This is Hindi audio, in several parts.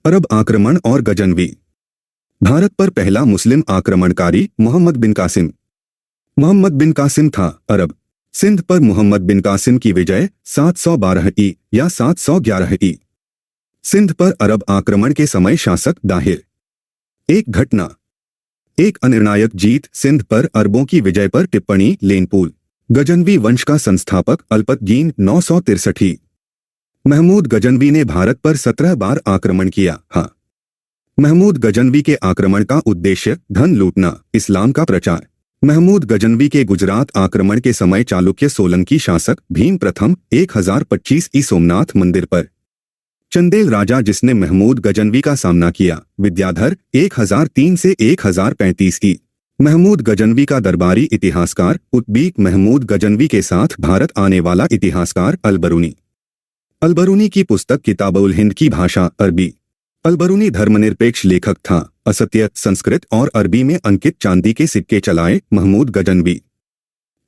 अरब आक्रमण और गजनवी। भारत पर पहला मुस्लिम आक्रमणकारी मोहम्मद बिन कासिम। मोहम्मद बिन कासिम था अरब। सिंध पर मोहम्मद बिन कासिम की विजय 712 ई या 711 ई। सिंध पर अरब आक्रमण के समय शासक दाहिर। एक घटना। एक अनिर्णायक जीत सिंध पर अरबों की विजय पर टिप्पणी लेनपूल। गजनवी वंश का संस्थापक अल्पतगीन 963। महमूद गजनवी ने भारत पर 17 बार आक्रमण किया। हाँ, महमूद गजनवी के आक्रमण का उद्देश्य धन लूटना, इस्लाम का प्रचार। महमूद गजनवी के गुजरात आक्रमण के समय चालुक्य सोलंकी शासक भीम प्रथम 1025 ई सोमनाथ मंदिर पर। चंदेल राजा जिसने महमूद गजनवी का सामना किया विद्याधर 1003 से 1035 ई। महमूद गजनवी का दरबारी इतिहासकार उत्बीक महमूद गजनवी के साथ भारत आने वाला इतिहासकार अलबरूनी। अलबरूनी की पुस्तक किताबुल हिंद की भाषा अरबी। अलबरूनी धर्मनिरपेक्ष लेखक था। असत्य, संस्कृत और अरबी में अंकित चांदी के सिक्के चलाए महमूद गजनवी।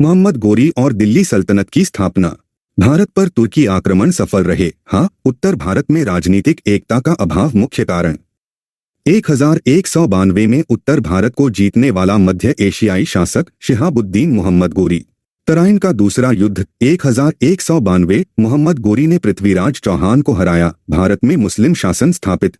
मोहम्मद गोरी और दिल्ली सल्तनत की स्थापना। भारत पर तुर्की आक्रमण सफल रहे। हाँ, उत्तर भारत में राजनीतिक एकता का अभाव मुख्य कारण। 1192 में उत्तर भारत को जीतने वाला मध्य एशियाई शासक शिहाबुद्दीन मोहम्मद गोरी। तराइन का दूसरा युद्ध 1192। मोहम्मद गोरी ने पृथ्वीराज चौहान को हराया। भारत में मुस्लिम शासन स्थापित।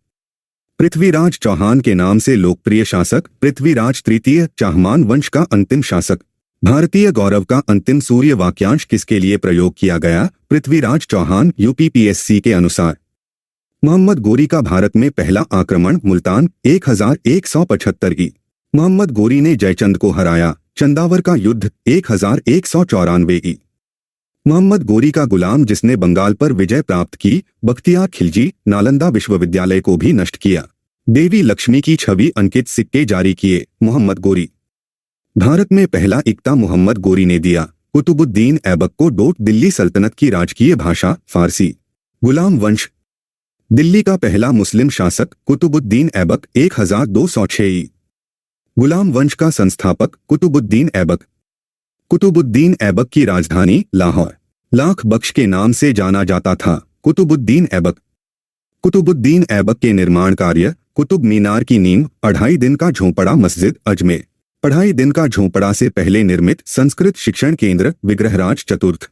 पृथ्वीराज चौहान के नाम से लोकप्रिय शासक पृथ्वीराज तृतीय चाहमान वंश का अंतिम शासक। भारतीय गौरव का अंतिम सूर्य वाक्यांश किसके लिए प्रयोग किया गया? पृथ्वीराज चौहान यूपीपीएससी के अनुसार। मोहम्मद गोरी का भारत में पहला आक्रमण मुल्तान 1175 ई। मोहम्मद गोरी ने जयचंद को हराया। चंदावर का युद्ध 1194 ई। मोहम्मद गोरी का गुलाम जिसने बंगाल पर विजय प्राप्त की बख्तियार खिलजी नालंदा विश्वविद्यालय को भी नष्ट किया। देवी लक्ष्मी की छवि अंकित सिक्के जारी किए मोहम्मद गोरी। भारत में पहला इक्ता मोहम्मद गोरी ने दिया। कुतुबुद्दीन ऐबक को डोट दिल्ली सल्तनत की राजकीय भाषा फारसी। गुलाम वंश। दिल्ली का पहला मुस्लिम शासक कुतुबुद्दीन ऐबक 1206 ई। गुलाम वंश का संस्थापक कुतुबुद्दीन ऐबक। कुतुबुद्दीन ऐबक की राजधानी लाहौर लाख बख्श के नाम से जाना जाता था। कुतुबुद्दीन ऐबक। कुतुबुद्दीन ऐबक के निर्माण कार्य कुतुब मीनार की नींव 2.5 दिन का झोंपड़ा मस्जिद अजमेर 2.5 दिन का झोंपड़ा से पहले निर्मित संस्कृत शिक्षण केंद्र विग्रहराज चतुर्थ।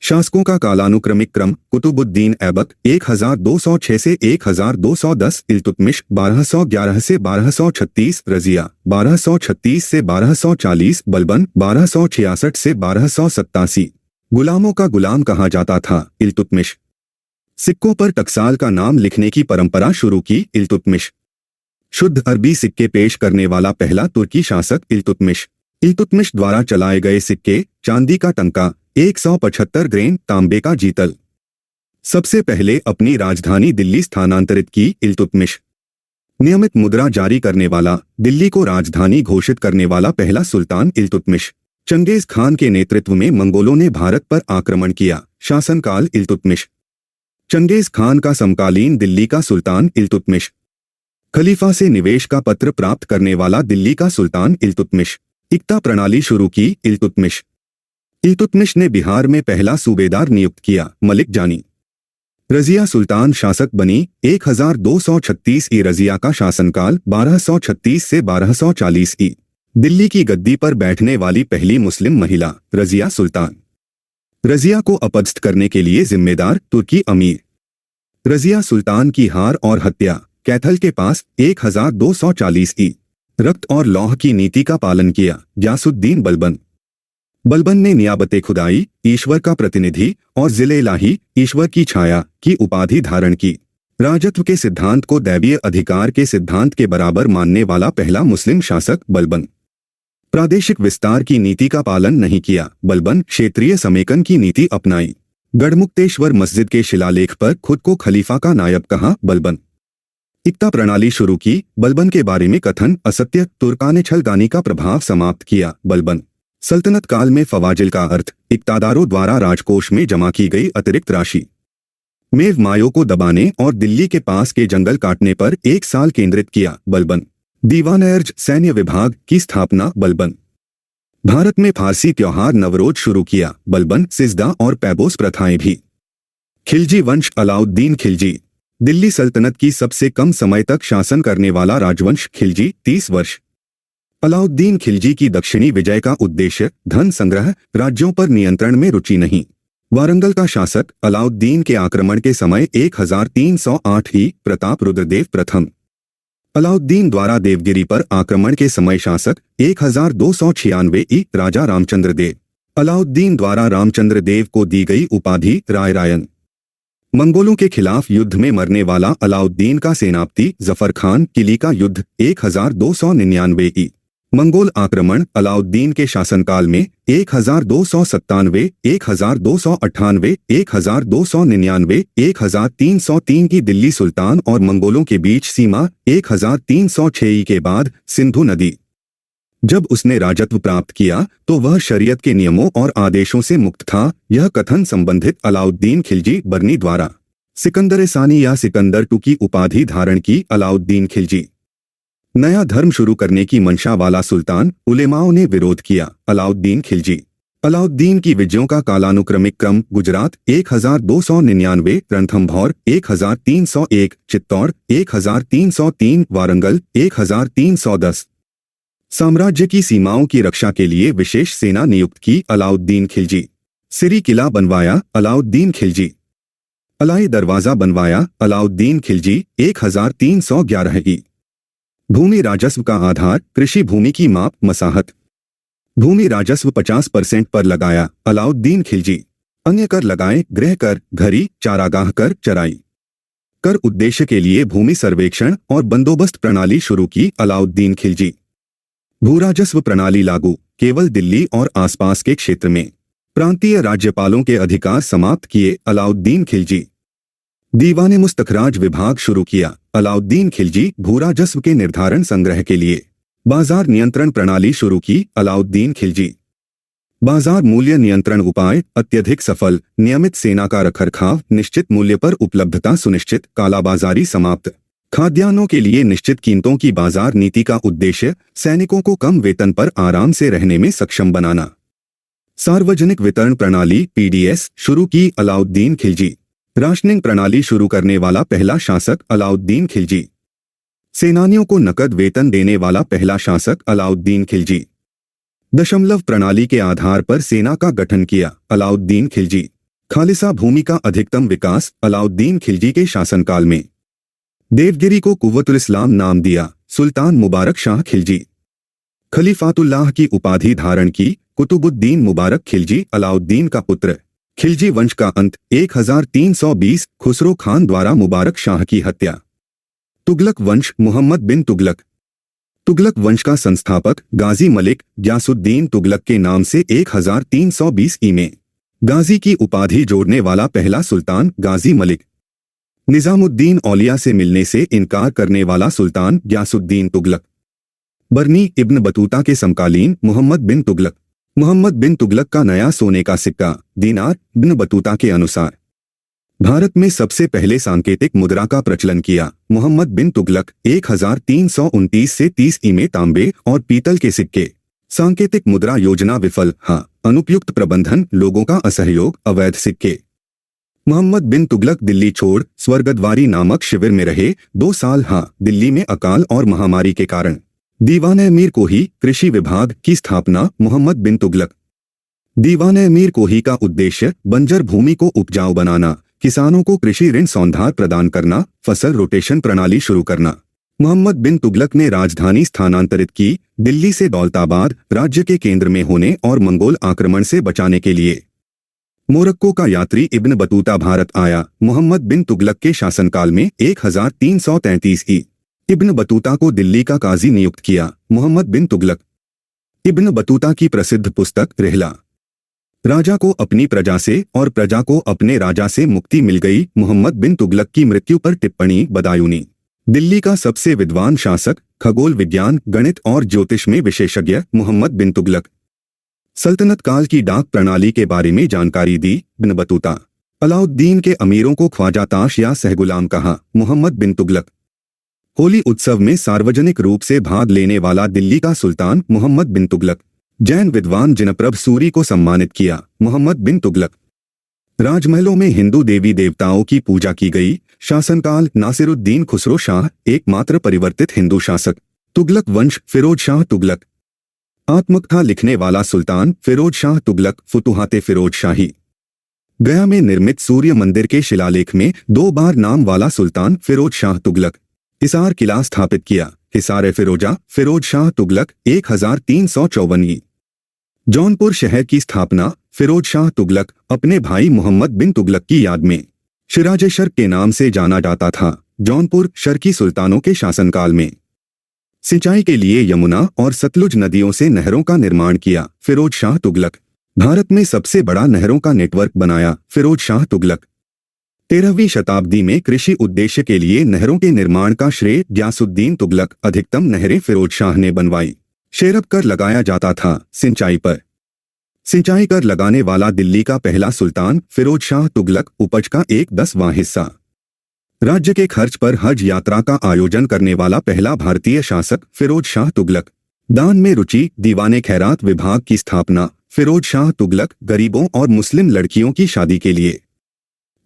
शासकों का कालानुक्रमिक क्रम कुतुबुद्दीन ऐबक 1206 से 1210। इल्तुतमिश 1211 से 1236। रजिया 1236 से 1240। बलबन 1266 से 1287। गुलामों का गुलाम कहा जाता था इल्तुतमिश। सिक्कों पर टकसाल का नाम लिखने की परंपरा शुरू की इल्तुतमिश। शुद्ध अरबी सिक्के पेश करने वाला पहला तुर्की शासक इल्तुतमिश। इल्तुतमिश द्वारा चलाए गए सिक्के चांदी का टंका 175 ग्रेन तांबे का जीतल। सबसे पहले अपनी राजधानी दिल्ली स्थानांतरित की इल्तुतमिश। नियमित मुद्रा जारी करने वाला, दिल्ली को राजधानी घोषित करने वाला पहला सुल्तान इल्तुतमिश। चंगेज खान के नेतृत्व में मंगोलों ने भारत पर आक्रमण किया। शासनकाल इल्तुतमिश। चंगेज खान का समकालीन दिल्ली का सुल्तान इल्तुतमिश। खलीफा से निवेश का पत्र प्राप्त करने वाला दिल्ली का सुल्तान इल्तुतमिश। इक्ता प्रणाली शुरू की इल्तुतमिश। इल्तुतमिश ने बिहार में पहला सूबेदार नियुक्त किया मलिक जानी। रजिया सुल्तान शासक बनी 1236 ई। रजिया का शासनकाल 1236 से 1240 ई। दिल्ली की गद्दी पर बैठने वाली पहली मुस्लिम महिला रजिया सुल्तान। रजिया को अपदस्थ करने के लिए जिम्मेदार तुर्की अमीर। रजिया सुल्तान की हार और हत्या कैथल के पास 1240 ई। रक्त और लौह की नीति का पालन किया ग्यासुद्दीन बलबन। बलबन ने नियाबते खुदाई ईश्वर का प्रतिनिधि और जिले इलाही ईश्वर की छाया की उपाधि धारण की। राजत्व के सिद्धांत को दैवीय अधिकार के सिद्धांत के बराबर मानने वाला पहला मुस्लिम शासक बलबन। प्रादेशिक विस्तार की नीति का पालन नहीं किया। बलबन क्षेत्रीय समेकन की नीति अपनाई। गढ़मुक्तेश्वर मस्जिद के शिलालेख पर खुद को खलीफा का नायब कहा बलबन। इक्ता प्रणाली शुरू की। बलबन के बारे में कथन असत्य। तुर्काने छलगानी का प्रभाव समाप्त किया बलबन। सल्तनत काल में फवाजिल का अर्थ इक्तादारों द्वारा राजकोष में जमा की गई अतिरिक्त राशि। मेव मायों को दबाने और दिल्ली के पास के जंगल काटने पर 1 साल केंद्रित किया बलबन। दीवान-ए-अर्ज सैन्य विभाग की स्थापना बलबन। भारत में फारसी त्योहार नवरोज शुरू किया बलबन। सिजदा और पैबोस प्रथाएं भी। खिलजी वंश अलाउद्दीन खिलजी। दिल्ली सल्तनत की सबसे कम समय तक शासन करने वाला राजवंश खिलजी 30 वर्ष। अलाउद्दीन खिलजी की दक्षिणी विजय का उद्देश्य धन संग्रह, राज्यों पर नियंत्रण में रुचि नहीं। वारंगल का शासक अलाउद्दीन के आक्रमण के समय 1308 ही प्रताप रुद्रदेव प्रथम। अलाउद्दीन द्वारा देवगिरी पर आक्रमण के समय शासक 1296 ई राजा रामचंद्र देव। अलाउद्दीन द्वारा रामचंद्र देव को दी गई उपाधि रायरायन। मंगोलों के खिलाफ युद्ध में मरने वाला अलाउद्दीन का सेनापति जफर खान किली का युद्ध 1299 ई। मंगोल आक्रमण अलाउद्दीन के शासनकाल में 1297, 1298, 1299, 1303 की दिल्ली सुल्तान और मंगोलों के बीच सीमा 1306 के बाद सिंधु नदी। जब उसने राजत्व प्राप्त किया तो वह शरीयत के नियमों और आदेशों से मुक्त था। यह कथन संबंधित अलाउद्दीन खिलजी बरनी द्वारा सिकंदर सानी या सिकंदर टू की उपाधि धारण की। अलाउद्दीन खिलजी नया धर्म शुरू करने की मंशा वाला सुल्तान, उलेमाओं ने विरोध किया। अलाउद्दीन खिलजी अलाउद्दीन की विजयों का कालानुक्रमिक क्रम गुजरात 1299, रणथंभौर 1301, चित्तौड़ 1303, वारंगल 1310। साम्राज्य की सीमाओं की रक्षा के लिए विशेष सेना नियुक्त की। अलाउद्दीन खिलजी सिरी किला बनवाया। अलाउद्दीन खिलजी अलाई दरवाजा बनवाया। अलाउद्दीन खिलजी 1311 ई। भूमि राजस्व का आधार कृषि भूमि की माप मसाहत। भूमि राजस्व 50% पर लगाया। अलाउद्दीन खिलजी अन्य कर लगाए। गृह कर, घरी, चारागाह कर, चराई कर उद्देश्य के लिए भूमि सर्वेक्षण और बंदोबस्त प्रणाली शुरू की। अलाउद्दीन खिलजी भूराजस्व प्रणाली लागू, केवल दिल्ली और आसपास के क्षेत्र में। प्रांतीय राज्यपालों के अधिकार समाप्त किए। अलाउद्दीन खिलजी दीवाने मुस्तखराज विभाग शुरू किया। अलाउद्दीन खिलजी भूराजस्व के निर्धारण संग्रह के लिए बाजार नियंत्रण प्रणाली शुरू की। अलाउद्दीन खिलजी बाजार मूल्य नियंत्रण उपाय अत्यधिक सफल। नियमित सेना का रखरखाव, निश्चित मूल्य पर उपलब्धता सुनिश्चित। कालाबाजारी समाप्त। खाद्यान्नों के लिए निश्चित कीमतों की बाजार नीति का उद्देश्य सैनिकों को कम वेतन पर आराम से रहने में सक्षम बनाना। सार्वजनिक वितरण प्रणाली PDS शुरू की। अलाउद्दीन खिलजी राशनिंग प्रणाली शुरू करने वाला पहला शासक। अलाउद्दीन खिलजी सेनानियों को नकद वेतन देने वाला पहला शासक। अलाउद्दीन खिलजी दशमलव प्रणाली के आधार पर सेना का गठन किया। अलाउद्दीन खिलजी खालिसा भूमि का अधिकतम विकास। अलाउद्दीन खिलजी के शासनकाल में देवगिरी को कुव्वतुल इस्लाम नाम दिया। सुल्तान मुबारक शाह खिलजी खलीफातुल्लाह की उपाधि धारण की। कुतुबुद्दीन मुबारक खिलजी अलाउद्दीन का पुत्र। खिलजी वंश का अंत 1320। खुसरो खान द्वारा मुबारक शाह की हत्या। तुगलक वंश मोहम्मद बिन तुगलक। तुगलक वंश का संस्थापक गाजी मलिक ग्यासुद्दीन तुगलक के नाम से 1320 ई में गाजी की उपाधि जोड़ने वाला पहला सुल्तान गाजी मलिक। निजामुद्दीन औलिया से मिलने से इनकार करने वाला सुल्तान ग्यासुद्दीन तुगलक। बरनी इब्न बतूता के समकालीन मोहम्मद बिन तुगलक। मोहम्मद बिन तुगलक का नया सोने का सिक्का दीनार इब्न बतूता के अनुसार भारत में सबसे पहले सांकेतिक मुद्रा का प्रचलन किया। मोहम्मद बिन तुगलक 1329 से 30 ई में तांबे और पीतल के सिक्के। सांकेतिक मुद्रा योजना विफल। अनुपयुक्त प्रबंधन, लोगों का असहयोग, अवैध सिक्के। मोहम्मद बिन तुगलक दिल्ली छोड़ स्वर्गद्वारी नामक शिविर में रहे 2 साल। दिल्ली में अकाल और महामारी के कारण दीवान-ए-मीर कोही कृषि विभाग की स्थापना। मोहम्मद बिन तुगलक दीवान-ए-मीर कोही का उद्देश्य बंजर भूमि को उपजाऊ बनाना, किसानों को कृषि ऋण सौंधार प्रदान करना, फसल रोटेशन प्रणाली शुरू करना। मोहम्मद बिन तुगलक ने राजधानी स्थानांतरित की दिल्ली से दौलताबाद राज्य के केंद्र में होने और मंगोल आक्रमण से बचाने के लिए। मोरक्को का यात्री इब्न बतूता भारत आया। मोहम्मद बिन तुगलक के शासनकाल में 1333 ई। इब्न बतूता को दिल्ली का काजी नियुक्त किया। मोहम्मद बिन तुगलक इब्न बतूता की प्रसिद्ध पुस्तक रिहला। राजा को अपनी प्रजा से और प्रजा को अपने राजा से मुक्ति मिल गई। मोहम्मद बिन तुगलक की मृत्यु पर टिप्पणी बदायूनी। दिल्ली का सबसे विद्वान शासक, खगोल विज्ञान, गणित और ज्योतिष में विशेषज्ञ। मोहम्मद बिन तुगलक सल्तनत काल की डाक प्रणाली के बारे में जानकारी दी। इब्न बतूता अलाउद्दीन के अमीरों को ख्वाजा ताश या सहगुलाम कहा। मोहम्मद बिन तुगलक होली उत्सव में सार्वजनिक रूप से भाग लेने वाला दिल्ली का सुल्तान। मोहम्मद बिन तुगलक जैन विद्वान जिनप्रभ सूरी को सम्मानित किया। मोहम्मद बिन तुगलक राजमहलों में हिंदू देवी देवताओं की पूजा की गई। शासनकाल नासिरुद्दीन खुसरो शाह, एकमात्र परिवर्तित हिंदू शासक। तुगलक वंश फिरोज शाह तुगलक। आत्मकथा लिखने वाला सुल्तान फिरोज शाह तुगलक, फुतुहाते फिरोज शाही। गया में निर्मित सूर्य मंदिर के शिलालेख में 2 बार नाम वाला सुल्तान फिरोज शाह तुगलक। हिसार किला स्थापित किया। हिसार फिरोजा फिरोज शाह तुगलक 1354। जौनपुर शहर की स्थापना फिरोज शाह तुगलक अपने भाई मोहम्मद बिन तुगलक की याद में शिराज-ए-शर्क के नाम से जाना जाता था। जौनपुर शर्की सुल्तानों के शासनकाल में सिंचाई के लिए यमुना और सतलुज नदियों से नहरों का निर्माण किया फिरोज शाह तुगलक। भारत में सबसे बड़ा नहरों का नेटवर्क बनाया फिरोज शाह तुगलक। 13वीं शताब्दी में कृषि उद्देश्य के लिए नहरों के निर्माण का श्रेय ग्यासुद्दीन तुगलक। अधिकतम नहरें फिरोज शाह ने बनवाई। शेरब कर लगाया जाता था सिंचाई पर। सिंचाई कर लगाने वाला दिल्ली का पहला सुल्तान फिरोज शाह तुगलक। उपज का 1/10वां हिस्सा। राज्य के खर्च पर हज यात्रा का आयोजन करने वाला पहला भारतीय शासक फिरोज शाह तुगलक। दान में रुचि दीवाने खैरात विभाग की स्थापना फिरोज शाह तुगलक। गरीबों और मुस्लिम लड़कियों की शादी के लिए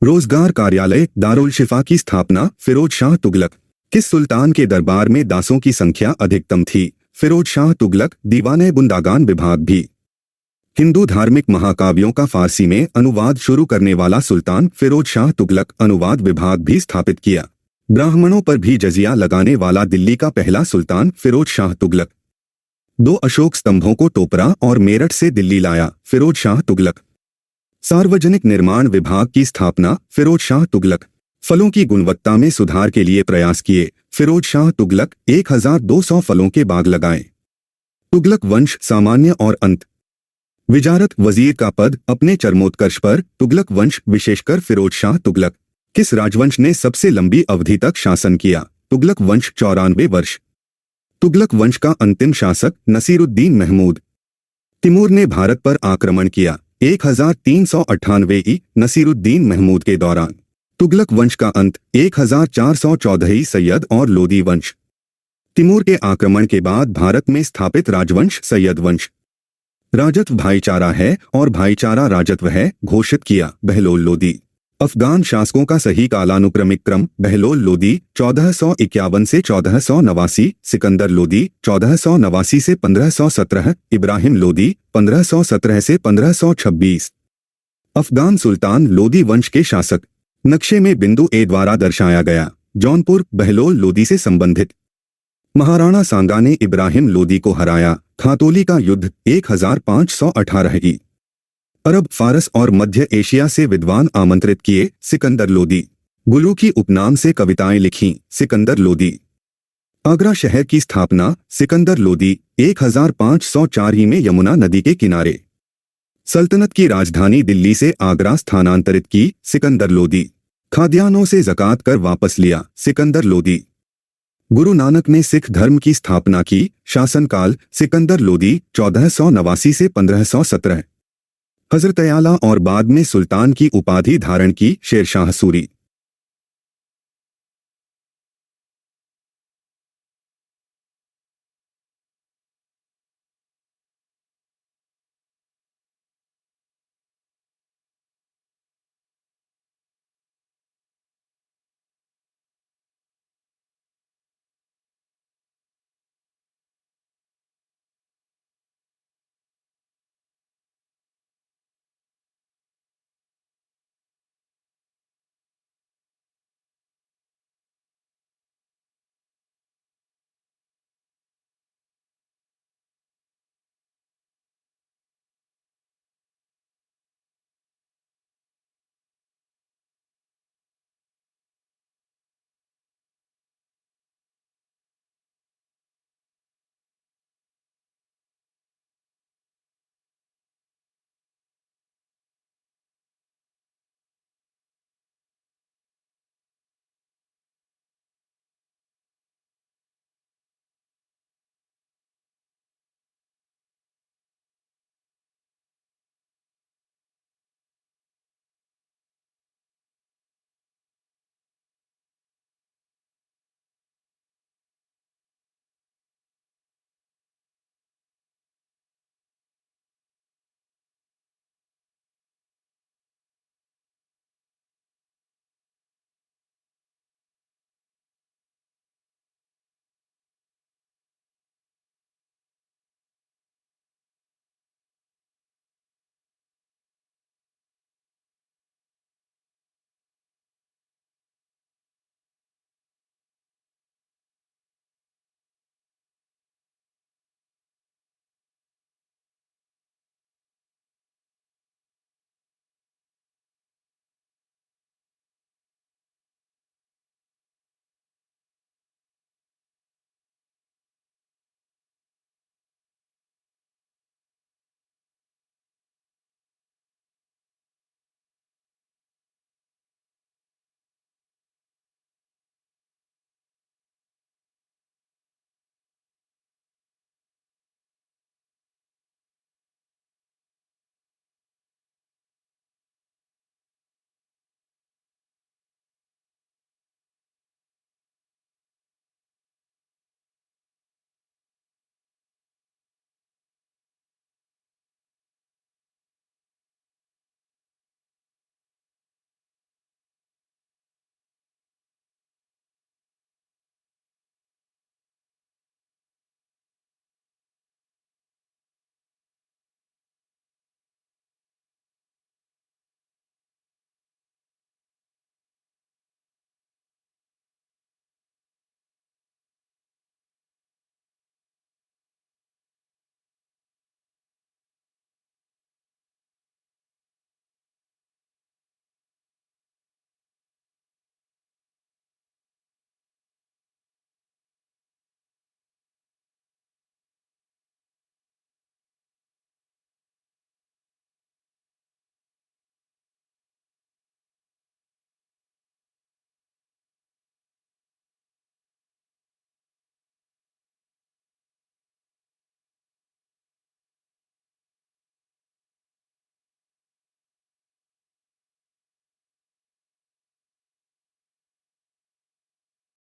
रोजगार कार्यालय दारुल शिफा की स्थापना फिरोज शाह तुगलक। किस सुल्तान के दरबार में दासों की संख्या अधिकतम थी? फिरोज शाह तुगलक। दीवाने बुंदागान विभाग भी। हिंदू धार्मिक महाकाव्यों का फारसी में अनुवाद शुरू करने वाला सुल्तान फिरोज शाह तुगलक। अनुवाद विभाग भी स्थापित किया। ब्राह्मणों पर भी जजिया लगाने वाला दिल्ली का पहला सुल्तान फिरोज शाह तुगलक। 2 अशोक स्तंभों को टोपरा और मेरठ से दिल्ली लाया फिरोज शाह तुगलक। सार्वजनिक निर्माण विभाग की स्थापना फिरोज शाह तुगलक। फलों की गुणवत्ता में सुधार के लिए प्रयास किए फिरोज शाह तुगलक। 1200 फलों के बाग लगाए। तुगलक वंश सामान्य और अंत। विजारत वजीर का पद अपने चरमोत्कर्ष पर तुगलक वंश विशेषकर फिरोज शाह तुगलक। किस राजवंश ने सबसे लंबी अवधि तक शासन किया? तुगलक वंश 94 वर्ष। तुगलक वंश का अंतिम शासक नसीरुद्दीन महमूद। तिमूर ने भारत पर आक्रमण किया 1398 नसीरुद्दीन महमूद के दौरान। तुगलक वंश का अंत 1414 सैयद और लोदी वंश। तिमूर के आक्रमण के बाद भारत में स्थापित राजवंश सैयद वंश। राजत्व भाईचारा है और भाईचारा राजत्व है घोषित किया बहलोल लोदी। अफगान शासकों का सही कालानुक्रमिक क्रम बहलोल लोदी 1451 से 1489, सिकंदर लोदी 1489 से 1517, इब्राहिम लोदी 1517 से 1526। अफगान सुल्तान लोदी वंश के शासक। नक्शे में बिंदु ए द्वारा दर्शाया गया। जौनपुर बहलोल लोदी से संबंधित। महाराणा सांगा ने इब्राहिम लोदी को हराया। खातोली का युद्ध 1518। अरब, फारस और मध्य एशिया से विद्वान आमंत्रित किए सिकंदर लोदी। गुलू की उपनाम से कविताएं लिखीं सिकंदर लोदी। आगरा शहर की स्थापना सिकंदर लोदी 1504 में यमुना नदी के किनारे। सल्तनत की राजधानी दिल्ली से आगरा स्थानांतरित की सिकंदर लोदी। खाद्यान्नों से ज़कात कर वापस लिया सिकंदर लोदी। गुरु नानक ने सिख धर्म की स्थापना की। शासनकाल सिकंदर लोदी 1489 से 1517। हजरत आला और बाद में सुल्तान की उपाधि धारण की शेरशाह सूरी।